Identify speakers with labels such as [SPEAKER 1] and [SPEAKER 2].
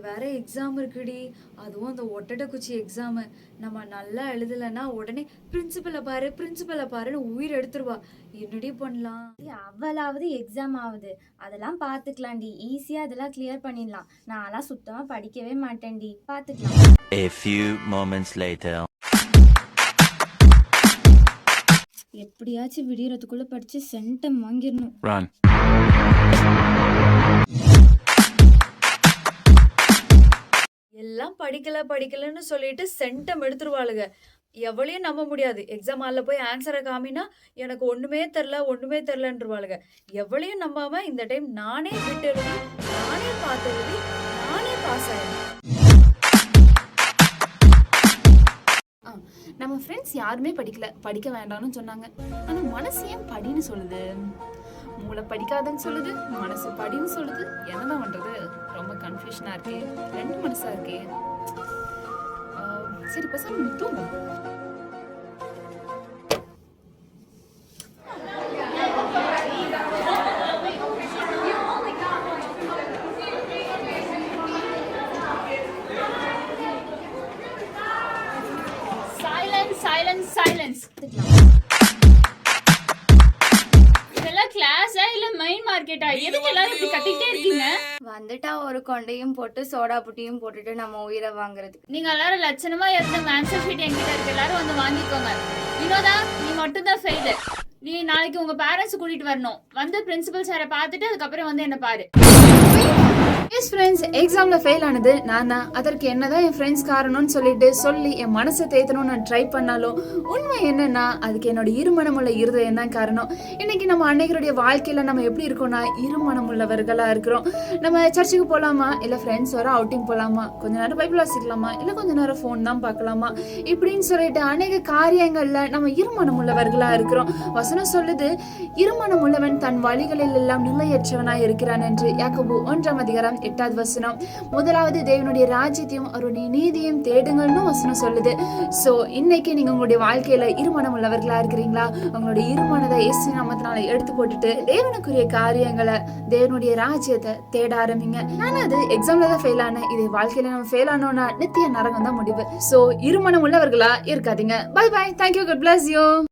[SPEAKER 1] வேற எக்ஸாம் இருக்குடி. அதுவும் அந்த ஒட்டடை குச்சி எக்ஸாமு. நம்ம நல்லா எழுதலைன்னா உடனே பிரின்சிபலை பாருன்னு உயிர் எடுத்துருவா. என்னடி பண்ணலாம்?
[SPEAKER 2] அவளாவது எக்ஸாம் ஆகுது, அதெல்லாம் பார்த்துக்கலாம்டி. ஈஸியா அதெல்லாம் கிளியர் பண்ணிடலாம். நான்லாம் சுத்தமா படிக்கவே மாட்டேன்டி, பார்த்துக்கலாம்.
[SPEAKER 3] A few moments later.
[SPEAKER 2] எப்படியாச்சும் விடியறதுக்குள்ள படிச்சு சென்டம் வாங்கிடணும்.
[SPEAKER 3] Run.
[SPEAKER 1] எல்லாம் படிக்கலன்னு சொல்லிட்டு சென்டம் எடுத்துருவாளுங்க. எவளையும் நம்ப முடியாது. எக்ஸாம் ஹால்ல போய் ஆன்சரை காமினா எனக்கு ஒண்ணுமே தெரிலன்றவாளுங்க. எவளையும் நம்பாம இந்த டைம் நானே பிட் எழுதி, நானே பார்த்து எழுதி, நானே பாஸ் ஆயிடுறேன்.
[SPEAKER 4] நம்ம ஃப்ரெண்ட்ஸ் யாருமே படிக்க வேண்டாம்னு சொன்னாங்க. ஆனா மனசு ஏன் படின்னு சொல்லுது? மூளை படிக்காதன்னு சொல்லுது, மனசு படின்னு சொல்லுது. என்னதான் பண்றது? ரொம்ப கன்ஃபியூஷனா இருக்கே, ரெண்டு மனசா இருக்கே. சரி பசங்க தூங்கும். சைலன்ஸ். இதெல்லாம் கிளாஸா இல்ல மெயின் மார்க்கெட்டா? எதுக்கு எல்லாரும் இப்படி கத்திட்டே இருக்கீங்க?
[SPEAKER 2] வந்துட்டா ஒரு கொண்டையும் போட்டு சோடா புட்டியும் போட்டுட்டு நம்ம உயிரை வாங்குறதுக்கு.
[SPEAKER 4] நீங்க எல்லாரும் லட்சணமா இருந்த ஆன்சர் ஷீட் என்கிட்ட இருக்கு, எல்லாரும் வந்து வாங்கிக்கோங்க. வினோதா, நீ மட்டும் தான் ஃபெயில். நீ நாளைக்கு உங்க பேரண்ட்ஸ் கூட்டிட்டு வரணும். வந்து பிரின்சிபல் சாரை பார்த்துட்டு அதுக்கப்புறம் வந்து என்ன பாரு. எஸ் ஃப்ரெண்ட்ஸ், எக்ஸாமில் ஃபெயில் ஆனது நான் தான். அதற்கு என்னதான் என் ஃப்ரெண்ட்ஸ் காரணம்னு சொல்லி என் மனசை தேத்தணும்னு நான் ட்ரை பண்ணாலும் உண்மை என்னன்னா அதுக்கு என்னோட இருமனமுள்ள இருதயம் தான் காரணம். இன்னைக்கு நம்ம அன்னைகளுடைய வாழ்க்கையில் நம்ம எப்படி இருக்கோம்னா இருமனம் உள்ளவர்களாக இருக்கிறோம். நம்ம சர்ச்சுக்கு போகலாமா, இல்லை ஃப்ரெண்ட்ஸ் வர அவுட்டிங் போகலாமா, கொஞ்ச நேரம் பைபிள் வாசிக்கலாமா, இல்லை கொஞ்ச நேரம் ஃபோன் தான் பார்க்கலாமா, இப்படின்னு சொல்லிட்டு அநேக காரியங்களில் நம்ம இருமனம் உள்ளவர்களாக இருக்கிறோம். வசனம் சொல்லுது, இருமனம் உள்ளவன் தன் வழிகளில் எல்லாம் நிலையற்றவனாய் இருக்கிறான் என்று. யாக்கோபு 1:8 முதலாவது தேவனுடைய ராஜ்யத்தையும் அவருடைய நீதியையும் தேடுங்கள்னு வசனம் சொல்லுது. சோ இன்னைக்கு நீங்க உங்களுடைய வாழ்க்கையில இருமனம் உள்ளவர்களா இருக்கிறீங்களா? உங்களுடைய இருமனதை இயேசு நாமத்தினால எடுத்து போட்டுட்டு தேவனுக்குரிய காரியங்களை, தேவனுடைய ராஜ்யத்தை தேட ஆரம்பிங்க. நான் அது எக்ஸாம்ல தான் ஃபெயில் ஆனேன். இதே வாழ்க்கையில நம்ம ஃபெயில் ஆனோம்னா நித்திய நரகம் தான் முடிவு. சோ இருமனம் உள்ளவர்களா இருக்காதீங்க. Bye bye. Thank you. God bless you.